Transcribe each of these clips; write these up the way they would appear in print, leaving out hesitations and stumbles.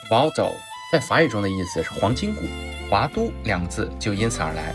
Bordeaux 在法语中的意思是黄金谷，华都两个字就因此而来。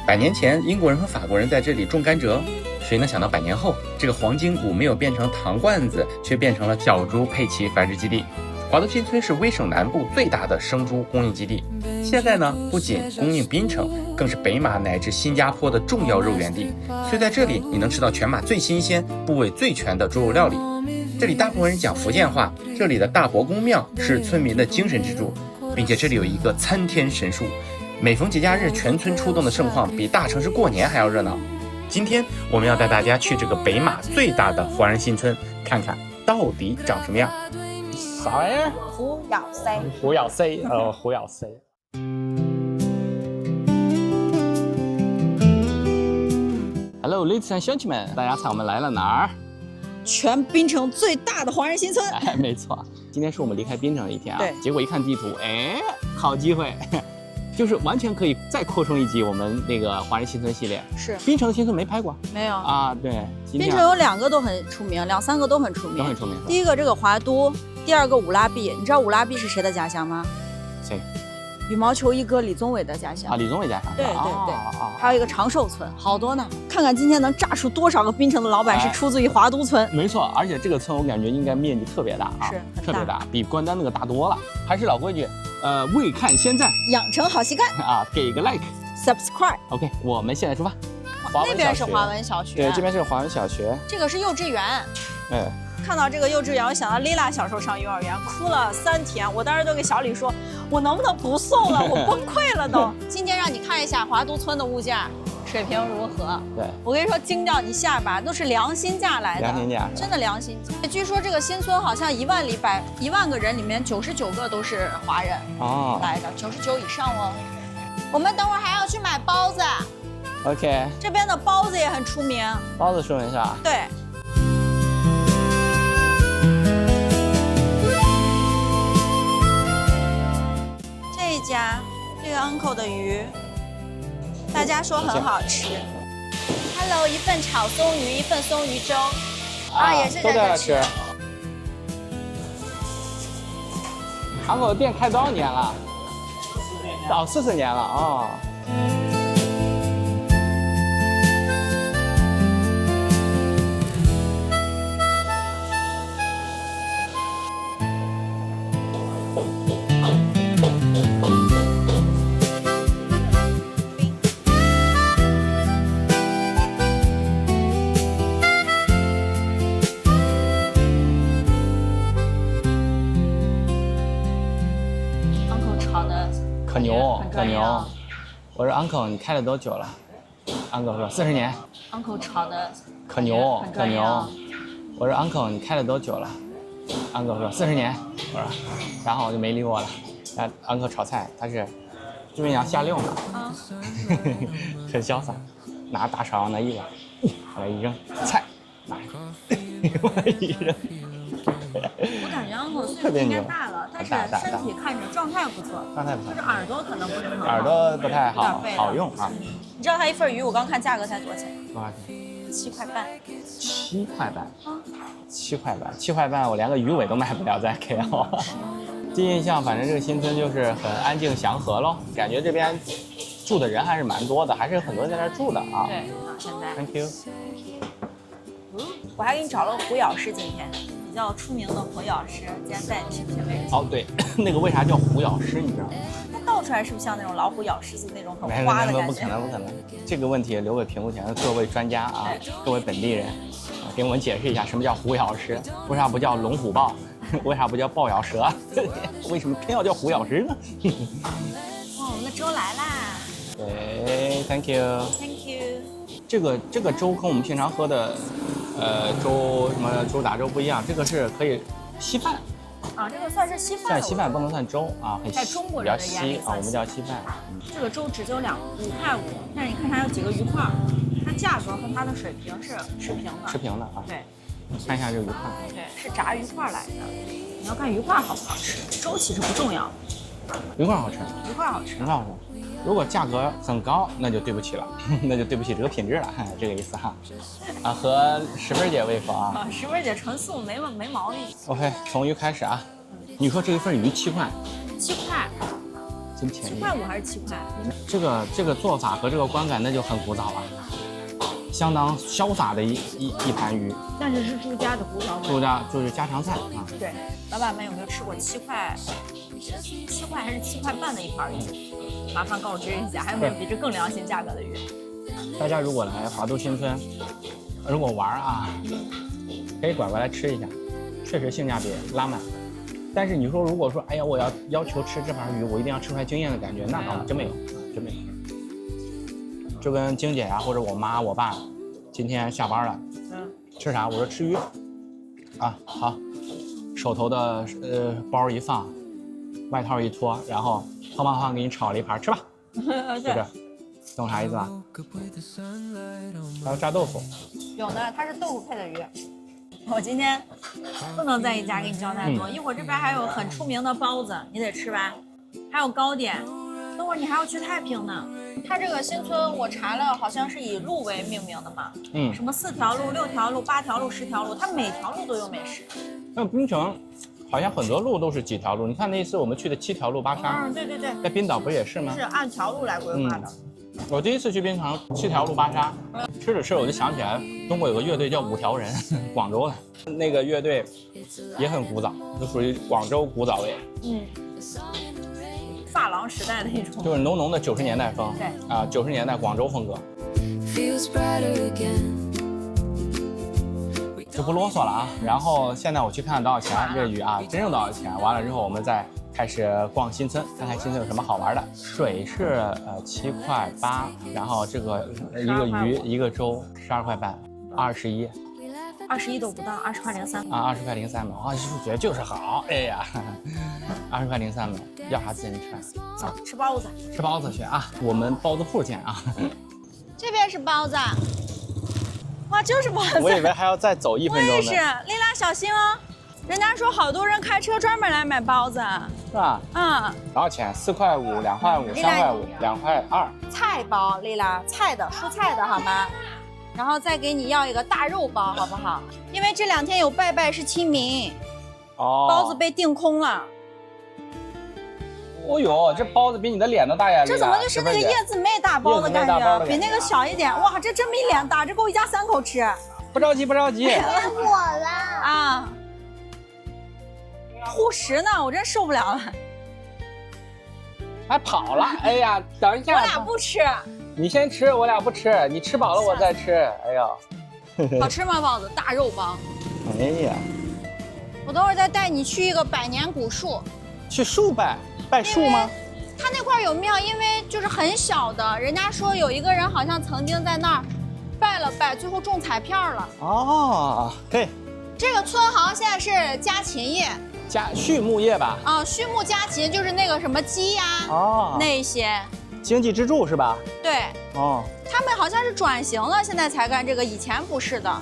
100年前，英国人和法国人在这里种甘蔗，谁能想到100年后，这个黄金谷没有变成糖罐子，却变成了小猪佩奇繁殖基地。华都新村是威省南部最大的生猪供应基地，现在呢，不仅供应槟城，更是北马乃至新加坡的重要肉源地。所以在这里，你能吃到全马最新鲜、部位最全的猪肉料理。这里大部分人讲福建话，这里的大伯公庙是村民的精神支柱，并且这里有一个参天神树，每逢节假日全村出动的盛况比大城市过年还要热闹。今天我们要带大家去这个北马最大的华人新村，看看到底长什么样。啥玩意儿？虎咬塞。虎咬塞，虎咬塞。Hello, ladies and gentlemen， 大家猜我们来了哪儿？全槟城最大的华人新村。哎，没错，今天是我们离开槟城的一天啊。对。结果一看地图，哎，好机会，就是完全可以再扩充一集我们那个华人新村系列。是。槟城新村没拍过？没有啊，对。槟城有2个都很出名，2、3个都很出名。都很出名。第一个这个华都，第2个五拉毕。你知道五拉毕是谁的家乡吗？谁？羽毛球一哥李宗伟的家乡啊，李宗伟家乡。对对对，还有一个长寿村，好多呢。看看今天能炸出多少个槟城的老板是出自于华都村。没错，而且这个村我感觉应该面积特别大啊，是特别大，比关丹那个大多了。还是老规矩，未看先赞，养成好习惯啊，给个 like，subscribe。OK， 我们现在出发。那边是华文小学，对，这边是华文小学，这个是幼稚园。哎。看到这个幼稚园，我想到丽拉小时候上幼儿园，哭了3天。我当时都给小李说，我能不能不送了？我崩溃了都。今天让你看一下华都村的物价水平如何。对，我跟你说，惊掉你下巴，都是良心价来的，良心价，真的良心价。据说这个新村好像1万个人里面99个都是华人来的，99以上哦。我们等会儿还要去买包子。OK， 这边的包子也很出名。包子说一下。对。这个 uncle 的鱼，大家说很好吃。Hello， 一份炒松鱼，一份松鱼粥，也是在这吃。uncle 的店开多少年了？40年了哦。可牛！我说 uncle， 你开了多久了 ？uncle 说40年。uncle 炒的可牛！我说 uncle， 你开了多久了 ？uncle 说40年。我说，然后就没理我了。uncle 炒菜，他是这边要下溜呢，很潇洒，拿大勺拿一碗，往那一扔，菜拿往那一扔。我感觉 uncle 岁数应该大了，但是身体看着状态不错，就是耳朵可能不是很好，耳朵不太好用啊。你知道它一份鱼，我刚看价格才多少钱？多少钱？7块半。7块半，7块半，我连个鱼尾都买不了，在 KL。第一印象，反正这个新村就是很安静祥和咯，感觉这边住的人还是蛮多的，还是有很多人在那儿住的啊。对，现在。Thank you。我还给你找了虎咬师，今天。比较出名的虎咬师，今天带你去品味。哦，对，那个为啥叫虎咬师，你知道吗？它倒出来是不是像那种老虎咬狮子那种很花的感觉？不可能。这个问题留给屏幕前的各位专家啊，各位本地人，给我们解释一下什么叫虎咬师，为啥不叫龙虎豹，为啥不叫豹咬蛇，为什么偏要叫虎咬师呢？我们的粥来啦！对 ，Thank you。这个粥跟我们平常喝的。粥什么粥打粥不一样，这个是可以稀饭这个算是稀饭，算稀饭不能算粥啊，很稀，在中国人的眼里我们叫稀饭。这个粥只就5块5，但是你看它有几个鱼块，它价格和它的水平是持平的啊。对，看一下这个鱼块，对，是炸鱼块来的。你要看鱼块好不好吃，粥其实不重要。鱼块好吃。如果价格很高，那就对不起了，那就对不起这个品质了，这个意思哈。和石芬姐为否啊？石芬姐纯素没毛病。OK， 从鱼开始啊。你说这一份鱼7块， 7块，真便宜。 7块5还是7块？这个做法和这个观感那就很古早了，相当潇洒的一盘鱼。但是是朱家的古早味。朱家就是家常菜啊。对，老板们有没有吃过7块还是7块半的一盘鱼？麻烦告知一下，还有没有比这更良心价格的鱼？大家如果来华都新村，如果玩啊，可以拐过来吃一下，确实性价比拉满。但是你说，如果说，哎呀，我要求吃这盘鱼，我一定要吃出来惊艳的感觉，那倒真没有，真没有。就跟晶姐呀、或者我妈、我爸，今天下班了，吃啥？我说吃鱼，啊，好，手头的包一放，外套一脱，然后哐哐哐给你炒了一盘，吃吧，就这，懂啥意思吧？还有炸豆腐，有的，它是豆腐配的鱼。我今天不能在一家给你叫太多，一会儿这边还有很出名的包子，你得吃吧，还有糕点，等会儿你还要去太平呢。它这个新村我查了，好像是以路为命名的嘛，什么4条路、6条路、8条路、10条路，它每条路都有美食。那槟城好像很多路都是几条路，你看那一次我们去的7条路巴沙，对对对，在冰岛不也是吗？是按条路来规划的。我第一次去槟城7条路巴沙，吃着吃着我就想起来，中国有个乐队叫5条人，广州的那个乐队也很古早，就属于广州古早味。发廊时代的一种，就是浓浓的90年代风。对啊，90年代广州风格。就不啰嗦了啊。然后现在我去看多少钱，这鱼啊，真正多少钱？完了之后我们再开始逛新村，看看新村有什么好玩的。水是7块8，然后这个一个鱼一个粥12块半，21。21都不到，20块03啊，20块03毛，啊，数学就是好，哎呀，20块03毛，要啥自行车？走，吃包子，吃包子去啊！我们包子铺见啊！这边是包子，哇，就是包子。我以为还要再走1分钟呢。我也是，丽拉小心哦！人家说好多人开车专门来买包子，是吧？多少钱？4块5、2块5、3块5、2块2。菜包，丽拉，菜的，蔬菜的好吗？然后再给你要一个大肉包，好不好？因为这2天有拜拜是清明，包子被订空了。哦呦，这包子比你的脸都大呀！这怎么就是那个叶子妹大包的感觉？比那个小一点。哇，这真比脸大，这够一家3口吃。不着急，不着急。我了啊！护食呢，我真受不了了。还跑了！哎呀，等一下，我俩不吃。你先吃，我俩不吃。你吃饱了我再吃。哎呀，好吃吗？包子，大肉包。哎呀，我等会儿再带你去一个百年古树。去树拜树吗？他那块有庙，因为就是很小的，人家说有一个人好像曾经在那儿拜了拜，最后中彩票了。哦，对。这个村好像现在是家禽业，畜牧业吧？啊，畜牧家禽就是那个什么鸡呀，那些经济支柱是吧？对。哦。他们好像是转型了，现在才干这个，以前不是的。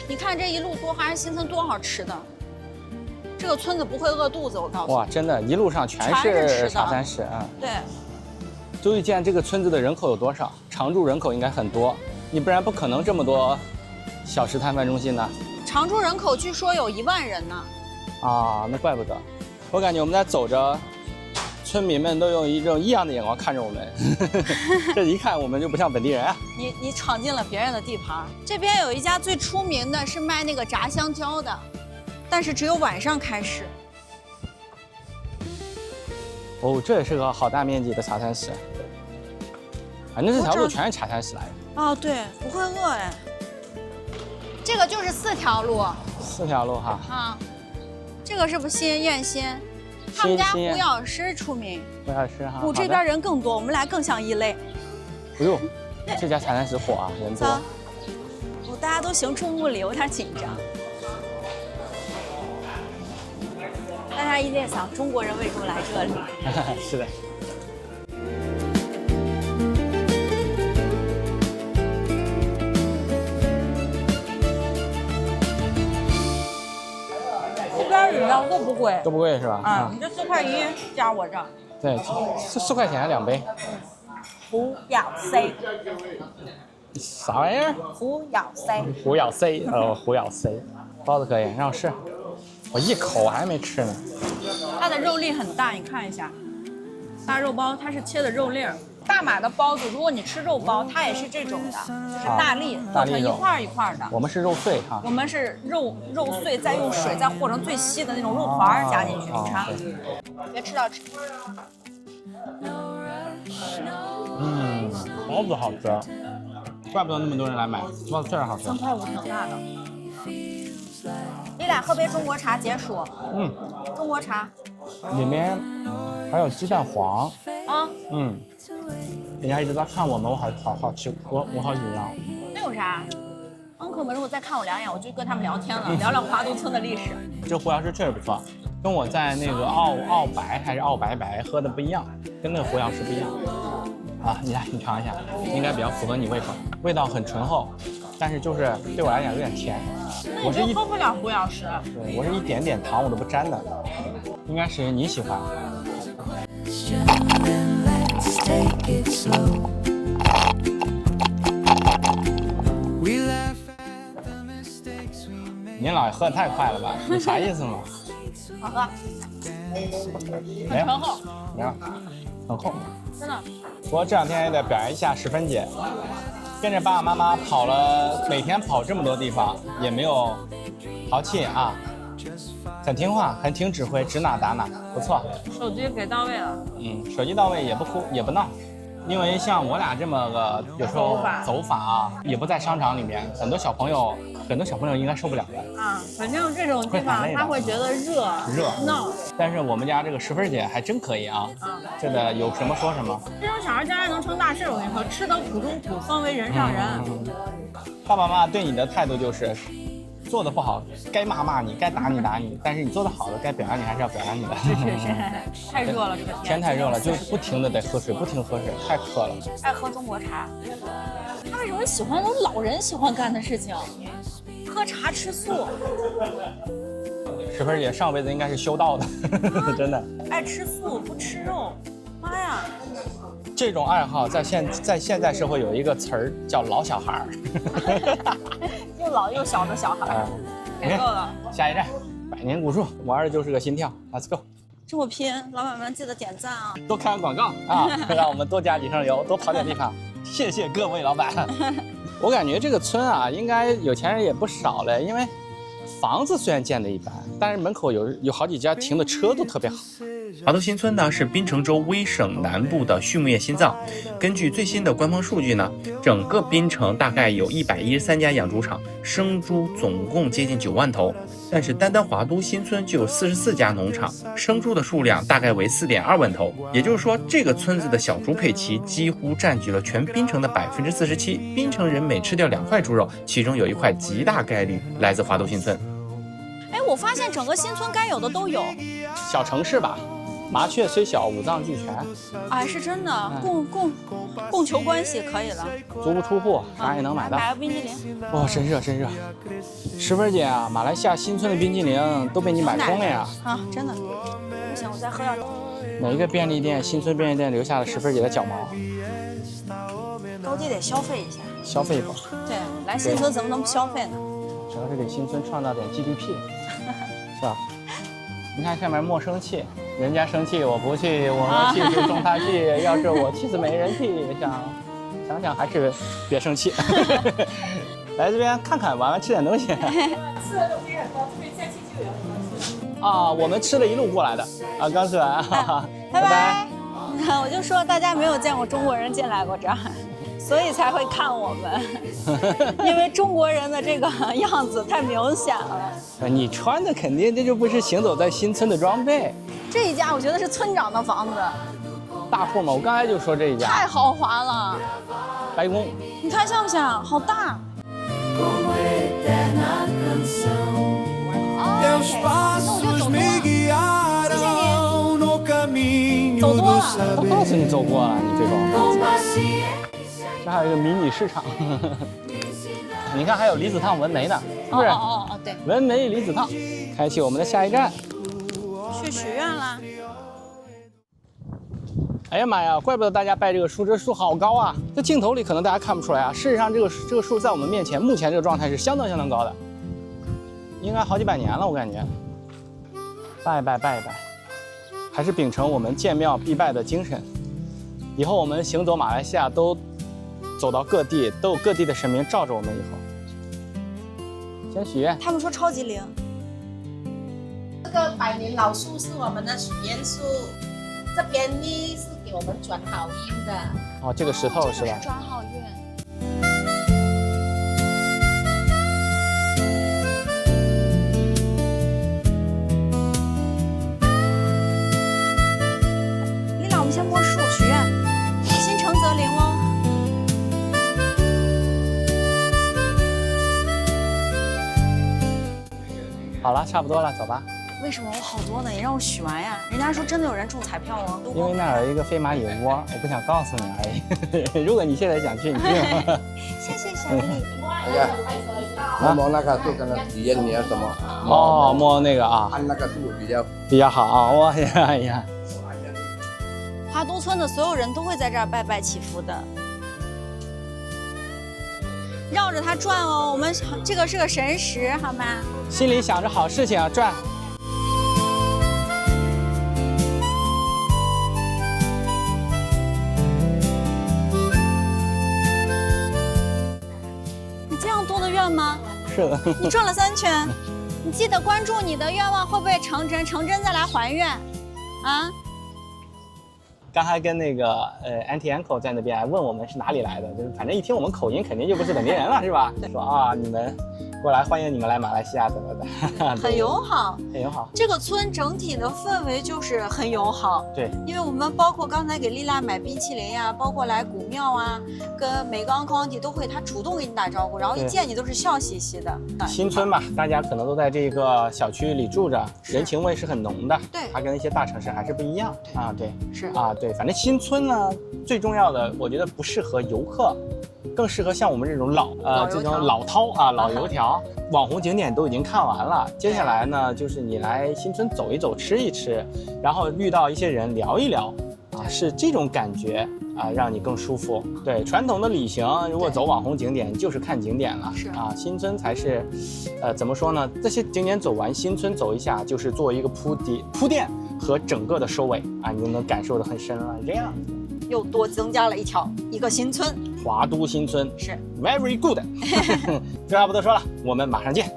你看这一路多哈尔新村多好吃的。这个村子不会饿肚子，我告诉你。哇，真的，一路上全是茶餐室啊。对。足以见这个村子的人口有多少，常住人口应该很多，你不然不可能这么多小吃摊贩中心呢。常住人口据说有1万人呢。啊，那怪不得。我感觉我们在走着，村民们都用一种异样的眼光看着我们，这一看我们就不像本地人啊。你闯进了别人的地盘。这边有一家最出名的是卖那个炸香蕉的。但是只有晚上开市。哦，这也是个好大面积的茶餐室。反正这条路全是茶餐室来的。哦，对，不会饿哎。这个就是4条路。4条路哈。啊，这个是不是燕仙？他们家胡药师出名。胡药师哈。这边人更多，我们俩更像异类。哎呦，这家茶餐室火啊，人多。大家都行注目礼，有点紧张。大家一定想，中国人为什么来这里？是的。这边饮料都不贵，都不贵是吧？啊，你这4块1加我这。对，4块钱2杯。胡咬 C。啥玩意儿？胡咬 C。胡咬 C， 胡咬 C， 包子可以，让我试。我一口还没吃呢。它的肉粒很大，你看一下，大肉包它是切的肉粒儿。大马的包子，如果你吃肉包，它也是这种的，就是大粒做成一块儿一块儿的。我们是肉碎哈。我们是肉碎，再用水再和成最细的那种肉团加进去，你尝。别吃到吃。包子好吃，怪不得那么多人来买，包子确实好吃。3.5块挺大的。你俩喝杯中国茶解暑。中国茶。里面还有鸡蛋黄。啊。人家一直在看我们，我好奇，我好紧张。那有啥？uncle们如果再看我2眼，我就跟他们聊天了，聊聊华东村的历史。这胡老师确实不错，跟我在那个澳白还是澳白喝的不一样，跟那个胡老师不一样。啊，你尝一下，应该比较符合你胃口，味道很醇厚，但是就是对我来讲有点甜。那你就喝不了胡老师。对，我是一点点糖我都不沾的，应该是你喜欢。您老爷喝的太快了吧？你啥意思嘛？好喝，很醇厚，没有，很厚，真的。不过这2天也得表扬一下十分姐，跟着爸爸妈妈跑了，每天跑这么多地方，也没有淘气啊，很听话，很听指挥，指哪打哪，不错。手机给到位了。手机到位也不哭也不闹。因为像我俩这么个有时候走法啊，也不在商场里面，很多小朋友应该受不了的啊。反正这种地方他会觉得热闹。但是我们家这个十分姐还真可以啊，这个有什么说什么。这种小孩将来能成大事，我跟你说，吃得苦中苦，方为人上人。爸爸妈妈对你的态度就是。做的不好，该骂你，该打你，但是你做的好的，该表扬你还是要表扬你的。是，太热了，这个天太热了，就不停的得喝水，不停喝水，太渴了。爱喝中国茶，他为什么喜欢那种老人喜欢干的事情？喝茶吃素。十分姐上辈子应该是修道的，真的。爱吃素不吃肉，妈呀！这种爱好在现在社会有一个词儿叫老小孩儿，又老又小的小孩，给够了。下一站，百年古树，我儿子就是个心跳 ，Let's go。这么拼，老板们记得点赞啊！多看广告啊，让我们多加几升油，多跑点地方。谢谢各位老板。我感觉这个村啊，应该有钱人也不少了，因为房子虽然建的一般，但是门口有好几家停的车都特别好。华东新村呢是槟城州威省南部的畜牧业心脏。根据最新的官方数据呢，整个槟城大概有113家养猪场，生猪总共接近9万头。但是单单华都新村就有44家农场，生猪的数量大概为4.2万头。也就是说，这个村子的小猪配齐几乎占据了全槟城的47%。槟城人每吃掉2块猪肉，其中有1块极大概率来自华都新村。哎，我发现整个新村该有的都有。小城市吧。麻雀虽小，五脏俱全。哎，是真的，供求关系可以了。足不出户，啥也能买到。买个冰淇淋。哇，真热真热！十分姐啊，马来西亚新村的冰淇淋都被你买空了呀！啊，真的。不行，我再喝点。哪一个便利店，新村便利店留下了十分姐的脚毛？高低得消费一下。消费一波。对，来新村怎么能不消费呢？主要是给新村创造点 GDP， 是吧？你看下面莫生气。人家生气我不气，我气就中他气。要是我气死没人气，想想还是别生气。来这边看看，玩玩，吃点东西。吃的东西很多，这边假期就有。啊，我们吃了一路过来的啊，刚吃完，拜拜。我就说大家没有见过中国人进来过这儿，所以才会看我们，因为中国人的这个样子太明显了。你穿的肯定这就不是行走在新村的装备。这一家我觉得是村长的房子，大户嘛，我刚才就说这一家太豪华了，白宫，你看像不像？好大。那我就走多了，谢谢你。走多了，我告诉你走过了，你最后。这还有一个迷你市场，你看还有离子烫纹眉呢，是不是？哦，对，纹眉离子烫，开启我们的下一站。去许愿啦！哎呀妈呀，怪不得大家拜这个树，这树好高啊！在镜头里可能大家看不出来啊，事实上这个树在我们面前，目前这个状态是相当高的，应该好几百年了，我感觉。拜一拜，拜一拜，还是秉承我们建庙必拜的精神。以后我们行走马来西亚都走到各地，都有各地的神明罩着我们。以后先许愿，他们说超级灵。这个百年老树是我们的许愿树，这边呢是给我们转好运的。哦，这个石头是吧？转好运。丽娜，我们先摸树许愿，心诚则灵哦。好了，差不多了，走吧。为什么我好多呢？也让我许完呀！人家说真的有人中彩票哦，因为那儿有一个飞马野窝，我不想告诉你而已。如果你现在想去，你去。谢谢小丽。摸那个树，看看体验你要什么。哦，摸那个啊，按那个树比较好啊。哇呀哎呀！华都村的所有人都会在这儿拜拜祈福的，绕着它转哦。我们这个是个神石，好吗？心里想着好事情啊，转。你这样多的愿吗？是的。你转了3圈，你记得关注你的愿望会不会成真，成真再来还愿，啊？刚才跟那个Auntie Uncle 在那边问我们是哪里来的，就是反正一听我们口音肯定就不是本地人了，是吧？说啊，你们过来，欢迎你们来马来西亚怎么的，很友好，很友好。这个村整体的氛围就是很友好。对，因为我们包括刚才给丽娜买冰淇淋呀，包括来古庙啊，跟每个 Uncle Auntie 都会他主动给你打招呼，然后一见你都是笑嘻嘻的。新村嘛，大家可能都在这个小区里住着，人情味是很浓的。对，它跟一些大城市还是不一样啊。对，是啊，对，反正新村呢，最重要的，我觉得不适合游客，更适合像我们这种这种老饕啊、老油条。网红景点都已经看完了，接下来呢，就是你来新村走一走、吃一吃，然后遇到一些人聊一聊，啊，是这种感觉啊，让你更舒服。对，传统的旅行如果走网红景点，就是看景点了，是啊，新村才是，怎么说呢？这些景点走完，新村走一下，就是做一个铺垫和整个的收尾啊，你就能感受得很深了。这样子。又多增加了一个新村，华都新村是 very good 这话不多说了，我们马上见。